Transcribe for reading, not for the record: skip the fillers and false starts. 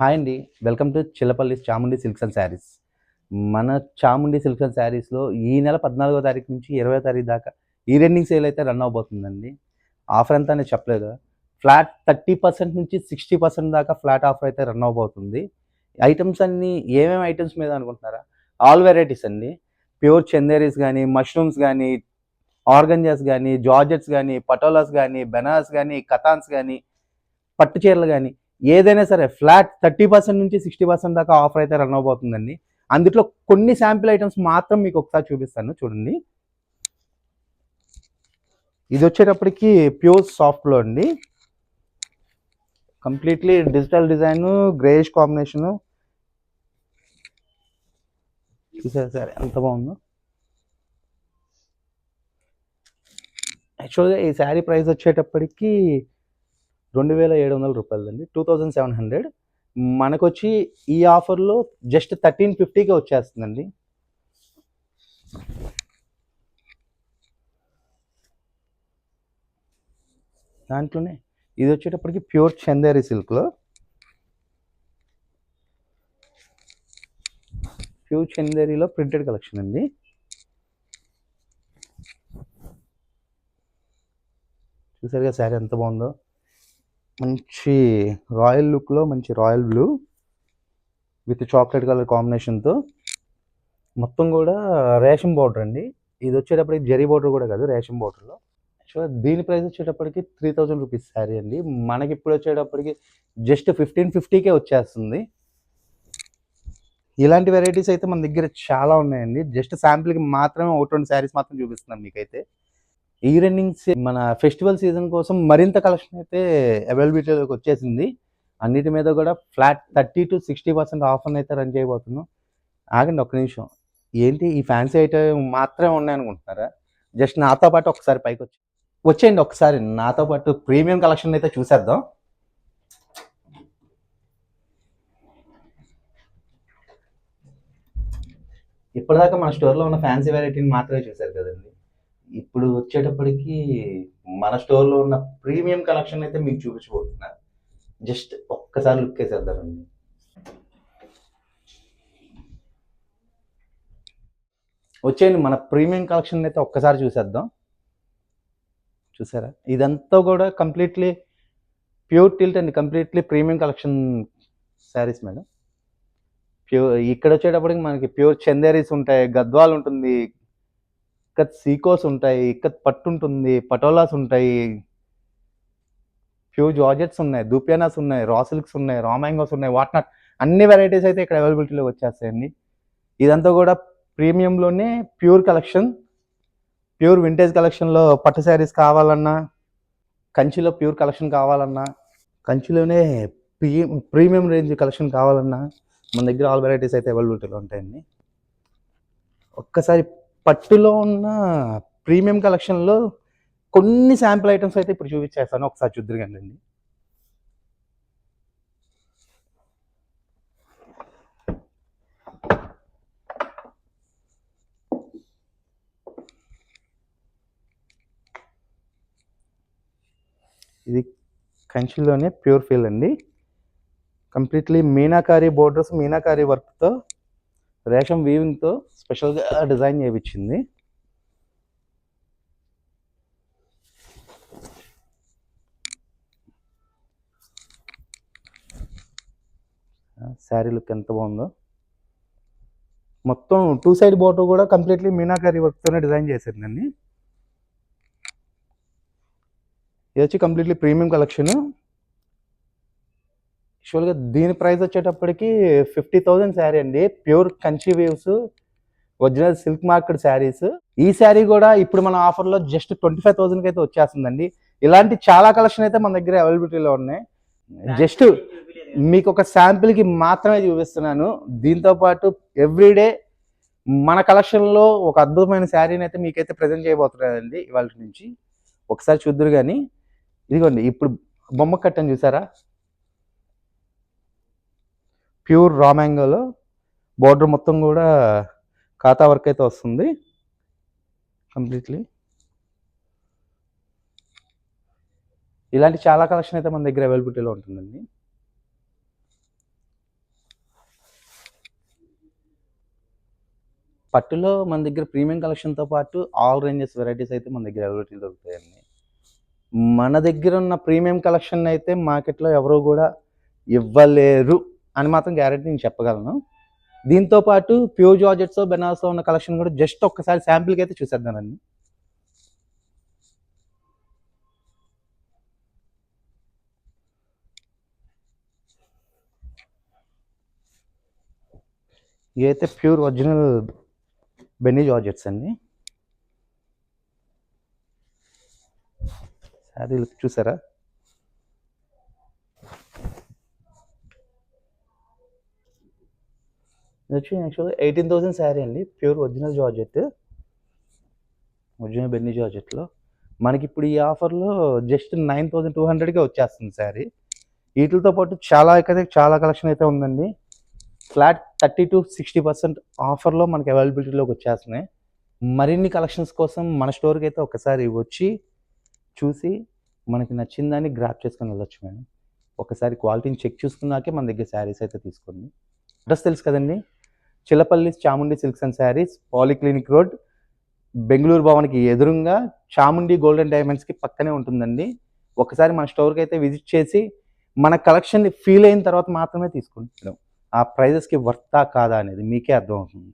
Hi అండి. Welcome to Chillapalli Chamundi silks and saris. మన Chamundi silks and శారీస్‌లో ఈ నెల 14వ తారీఖు నుంచి 20వ తారీఖు దాకా ఈ రెండింగ్ సేల్ అయితే రన్ అవ్వబోతుందండి. ఆఫర్ ఎంత అనేది చెప్పలేదు. ఫ్లాట్ 30% నుంచి 60% దాకా ఫ్లాట్ ఆఫర్ అయితే రన్ అవ్వబోతుంది. ఐటెమ్స్ అన్నీ ఏమేమి ఐటెమ్స్ మీద అనుకుంటున్నారా? ఆల్ వెరైటీస్ అండి. ప్యూర్ చందేరీస్ గానీ, మష్రూమ్స్ గానీ, ఆర్గంజాస్ గానీ, జార్జెట్స్ గానీ, పటోలాస్ గానీ, బెనారస్ గానీ, కతాన్స్ గానీ, పట్టు చీరలు గానీ, ఏదైనా సరే ఫ్లాట్ 30% నుంచి 60% దాకా ఆఫర్ అయితే రన్ అవ్వబోతుందండి. అందుట్లో కొన్ని శాంపిల్ ఐటమ్స్ మాత్రం మీకు ఒకసారి చూపిస్తాను చూడండి. ఇది వచ్చేటప్పటికి ప్యూర్ సాఫ్ట్‌లో అండి. Completely digital design, greyish combination. చూసారా సార్ ఎంత బాగుందో. యాక్చువల్‌గా ఈ శారీ ప్రైస్ వచ్చేటప్పటికి రూ. 2700 2700. మనకొచ్చి ఈ ఆఫర్‌లో జస్ట్ 1350కే వచ్చేస్తుందండి. దాంట్లోనే ఇది వచ్చేటప్పటికి ప్యూర్ చందేరి సిల్క్‌లో. ప్యూర్ చందేరిలో ప్రింటెడ్ కలెక్షన్ అండి. చూసారుగా శారీ ఎంత బాగుందో. మంచి రాయల్ లుక్లో మంచి royal blue with chocolate colour కాంబినేషన్తో మొత్తం కూడా రేషం బార్డర్ అండి. ఇది వచ్చేటప్పటికి జరీ బార్డర్ కూడా కాదు, రేషం బార్డర్లో. యాక్చువల్గా దీని ప్రైస్ వచ్చేటప్పటికి 3000 రూపీస్ శారీ అండి. మనకి ఇప్పుడు వచ్చేటప్పటికి జస్ట్ 1550కే వచ్చేస్తుంది. ఇలాంటి వెరైటీస్ అయితే మన దగ్గర చాలా ఉన్నాయండి. జస్ట్ శాంపిల్కి మాత్రమే ఒకటి రెండు శారీస్ మాత్రం చూపిస్తున్నాం మీకైతే. ఈ రన్నింగ్స్ మన ఫెస్టివల్ సీజన్ కోసం మరింత కలెక్షన్ అయితే అవైలబిలిటీలోకి వచ్చేసింది. అన్నిటి మీద కూడా ఫ్లాట్ 30-60% ఆఫర్ని అయితే రన్ చేయబోతున్నాం. ఆగండి ఒక్క నిమిషం. ఏంటి ఈ ఫ్యాన్సీ ఐటమ్ మాత్రమే ఉన్నాయనుకుంటున్నారా? జస్ట్ నాతో పాటు ఒకసారి పైకి వచ్చేయండి ఒకసారి నాతో పాటు ప్రీమియం కలెక్షన్ అయితే చూసేద్దాం. ఇప్పటిదాకా మన స్టోర్లో ఉన్న ఫ్యాన్సీ వెరైటీని మాత్రమే చూశారు కదండి. ఇప్పుడు వచ్చేటప్పటికి మన స్టోర్లో ఉన్న ప్రీమియం కలెక్షన్ అయితే మీకు చూపించబోతున్నా. జస్ట్ ఒక్కసారి లుక్ వేసేద్దామండి. వచ్చేయండి మన ప్రీమియం కలెక్షన్ అయితే ఒక్కసారి చూసేద్దాం. చూసారా ఇదంతా కూడా కంప్లీట్లీ ప్యూర్ టిల్ట్ అండి. Completely premium collection saris madam. Pure ఇక్కడ వచ్చేటప్పటికి మనకి ప్యూర్ చందేరీస్ ఉంటాయి, గద్వాల్ ఉంటుంది, ఇక్కత్ సీకోస్ ఉంటాయి, ఇక్కత్ పట్టు ఉంటుంది, పటోలాస్ ఉంటాయి, ప్యూర్ జార్జెట్స్ ఉన్నాయి, దూపియానాస్ ఉన్నాయి, రా సిల్క్స్ ఉన్నాయి, రా మ్యాంగోస్ ఉన్నాయి, వాట్ నాట్ అన్ని వెరైటీస్ అయితే ఇక్కడ అవైలబిలిటీలో వచ్చేస్తాయండి. ఇదంతా కూడా ప్రీమియంలోనే ప్యూర్ కలెక్షన్. ప్యూర్ వింటేజ్ కలెక్షన్లో పట్టు శారీస్ కావాలన్నా, కంచిలో ప్యూర్ కలెక్షన్ కావాలన్నా, కంచిలోనే ప్రీమియం రేంజ్ కలెక్షన్ కావాలన్నా మన దగ్గర ఆల్ వెరైటీస్ అయితే అవైలబిలిటీలో ఉంటాయండి. ఒక్కసారి పట్టులో ఉన్న ప్రీమియం కలెక్షన్లో కొన్ని శాంపుల్ ఐటమ్స్ అయితే ఇప్పుడు చూపించేస్తాను, ఒకసారి చూద్దరు కండి. ఇది కంచిలోనే ప్యూర్ ఫీల్ అండి. కంప్లీట్లీ మీనాకారి బోర్డర్స్, మీనాకారి వర్క్తో, రేషం వీవింగ్తో స్పెషల్గా డిజైన్ చేయించింది. శారీ లుక్ ఎంత బాగుందో. మొత్తం టూ సైడ్ బోర్డర్ కూడా కంప్లీట్లీ మీనాకారి వర్క్తోనే డిజైన్ చేసిందండి. ఇది వచ్చి కంప్లీట్లీ ప్రీమియం కలెక్షన్. యాక్చువల్గా దీని ప్రైస్ వచ్చేటప్పటికి 50,000 శారీ అండి. Pure Kanchi waves, original silk market saris. ఈ శారీ కూడా ఇప్పుడు మన ఆఫర్లో జస్ట్ 25,000కి అయితే వచ్చేస్తుందండి. ఇలాంటి చాలా కలెక్షన్ అయితే మన దగ్గర అవైలబిలిటీలో ఉన్నాయి. జస్ట్ మీకు ఒక శాంపిల్కి మాత్రమే చూపిస్తున్నాను. దీంతో పాటు ఎవ్రీడే మన కలెక్షన్లో ఒక అద్భుతమైన శారీని అయితే మీకైతే ప్రజెంట్ చేయబోతున్నానండి ఇవాళ నుంచి. ఒకసారి చూద్దరు కానీ. ఇదిగోండి ఇప్పుడు బొమ్మ కట్టని చూసారా, ప్యూర్ రా మ్యాంగోలో బోర్డర్ మొత్తం కూడా ఖాతా వర్క్ అయితే వస్తుంది కంప్లీట్లీ. ఇలాంటి చాలా కలెక్షన్ అయితే మన దగ్గర అవైలబిలిటీలో ఉంటుందండి. పట్టులో మన దగ్గర ప్రీమియం కలెక్షన్‌తో పాటు ఆల్ రేంజెస్ వెరైటీస్ అయితే మన దగ్గర అవైలబిలిటీలో దొరుకుతాయండి. మన దగ్గర ఉన్న ప్రీమియం కలెక్షన్ అయితే మార్కెట్‌లో ఎవరు గూడా ఇవ్వలేరు అని మాత్రం గ్యారంటీ నేను చెప్పగలను. దీంతో పాటు ప్యూర్ జార్జెట్స్‌లో, బెనారస్‌లో ఉన్న కలెక్షన్ కూడా జస్ట్ ఒక్కసారి శాంపిల్‌కి అయితే చూసేద్దామండి. ఇవైతే ప్యూర్ ఒరిజినల్ బెన్నీ జార్జెట్స్ అండి. శారీ లుక్ చూసారా? ఇది వచ్చి యాక్చువల్‌గా 18,000 శారీ అండి. Pure original georgette. Original Benny జార్జెట్‌లో. మనకిప్పుడు ఈ ఆఫర్‌లో జస్ట్ 9,200కే వచ్చేస్తుంది శారీ. వీటిలతో పాటు చాలా కలెక్షన్ అయితే ఉందండి. ఫ్లాట్ 30-60% ఆఫర్‌లో మనకి అవైలబిలిటీలోకి వచ్చేస్తున్నాయి. మరిన్ని కలెక్షన్స్ కోసం మన స్టోర్‌కి అయితే ఒకసారి వచ్చి చూసి మనకి నచ్చిందాన్ని గ్రాబ్ చేసుకొని వెళ్ళొచ్చు మేడం. ఒకసారి క్వాలిటీని చెక్ చూసుకున్నాకే మన దగ్గర శారీస్ అయితే తీసుకోండి. అడ్రస్ తెలుసు కదండి. Chillapalli Chamundi silks and sarees, polyclinic road, Bengaluru భవన్‌కి ఎదురుంగా చాముండి గోల్డెన్ డైమండ్స్‌కి పక్కనే ఉంటుందండి. ఒకసారి మన స్టోర్‌కి అయితే విజిట్ చేసి మన కలెక్షన్‌ని ఫీల్ అయిన తర్వాత మాత్రమే తీసుకోండి మేడం. ఆ ప్రైజెస్‌కి వర్తా కాదా అనేది మీకే అర్థమవుతుంది.